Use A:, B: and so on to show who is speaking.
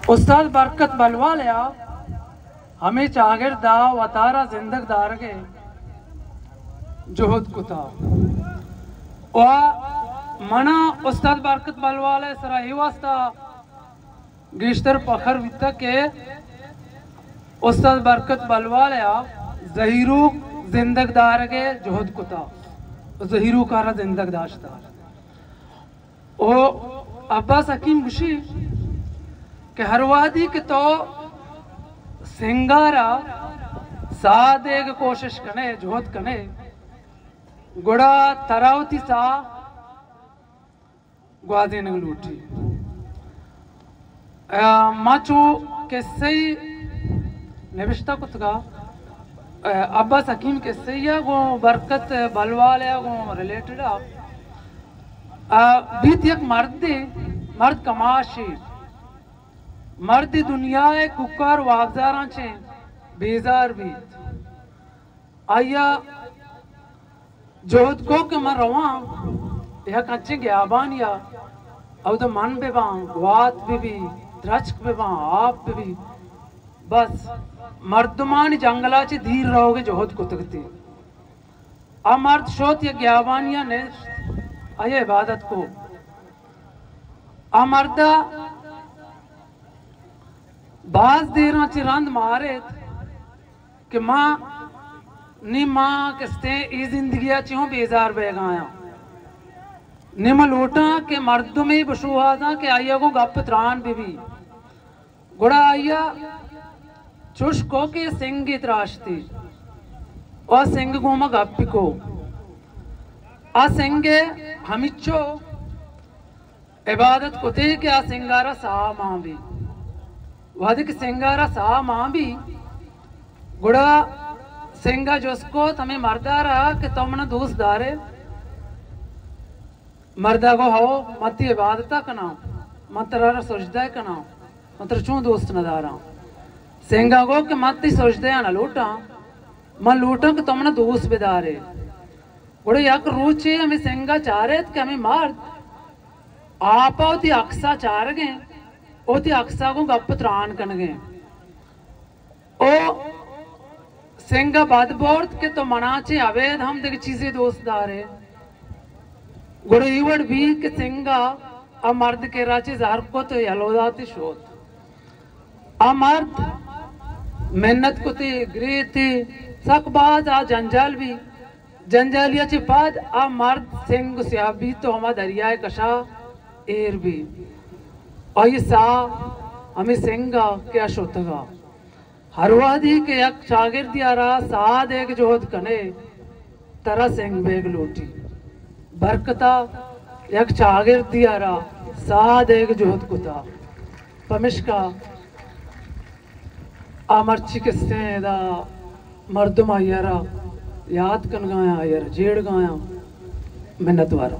A: उस्ताद बरकत बलवालिया हमें चागिरदा वतारा जिंदग दारगे जोहद कुता व मना उस्ताद बरकत बलवाले सराही वास्ता गिश्तर पखर वित्ता के उस्ताद बरकत बलवालिया जहीरू जिंदग दारगे जोहद कुता जहीरू कारा जिंदग दाश्ता ओ अब्बास हकीम गुशी के हर वादी के तो सिंगारा सादे के कोशिश कने जोहद कने गुड़ा तरावती सा ग्वादे नग लूटी माचो के सही निविष्टा कुतगा अब्बास हकीम के सही गो बरकत बलवालिया गो रिलेटेड बीत एक मर्द कमाशी मर्द दुनिया कुकर वागजारा चे बेजार बीत आया जोहद को के मर रवा यह कच्चे ग्याबान या अब तो मन पे वात पे भी द्रचक पे आप पे भी बस मर्दमान जंगला चे धीर रहोगे जोहद को तकते अमर्द शोत या ग्याबानिया ने आया इबादत को अमर्दा बाज देर चिरंद मारे कि माँ नी माँ किस्ते ई जिंदगी चो बेजार बेगाया निम लोटा के मर्द में बशुआ था कि आइया को गप त्रान भी गुड़ा आइया चुश को के सिंह त्राशती और सिंह को मैं गप को आ सिंह हमिचो इबादत को थे कि आ सिंगारा सा माँ भी वादिक सिंगारा सा माँ भी गुड़ा सिंगा जोसको तमें मर्दा रहा कि तुमने दोस्त दारे मर्दा को हो मत इबादत कना मत रा सोचदा कना मत चू दोस्त नदारा सिंगा को कि मत सोचदे ना लूटा मैं लूटा कि तुमने दोस्त बेदारे गुड़े यक रूचे हमें सिंगा चाह रहे कि हमें मर्द आप ओती अक्सा चाह गए ओती अक्सा को गप त्रान कन गए ओ सिंगा बदबोर्त के तो मनाचे अवैध हम देख चीजें दोस्तदारे गुड़े इवड़ भी के सिंगा अमर्द के राचे जहर को तो यलोदाती शोत अमर्द मेहनत को ते ग्रे थे सकबाज आ जंजाल भी जंजालिया चे बाद आ मर्द सिंग सियाबी तो हमारा दरियाए कशा एर भी और ये सा हमें सिंगा क्या शोतगा हरवादी के एक शागिर दिया रहा साद एक जोहद कने तरह सिंह बेग लूटी बरकता एक शागिर दिया रहा साद एक जोहद कुता पमिश्का आमर्ची किस्से दा मर्दम आयरा याद कन गाया आयर जेड़ गाया मेहनत वारा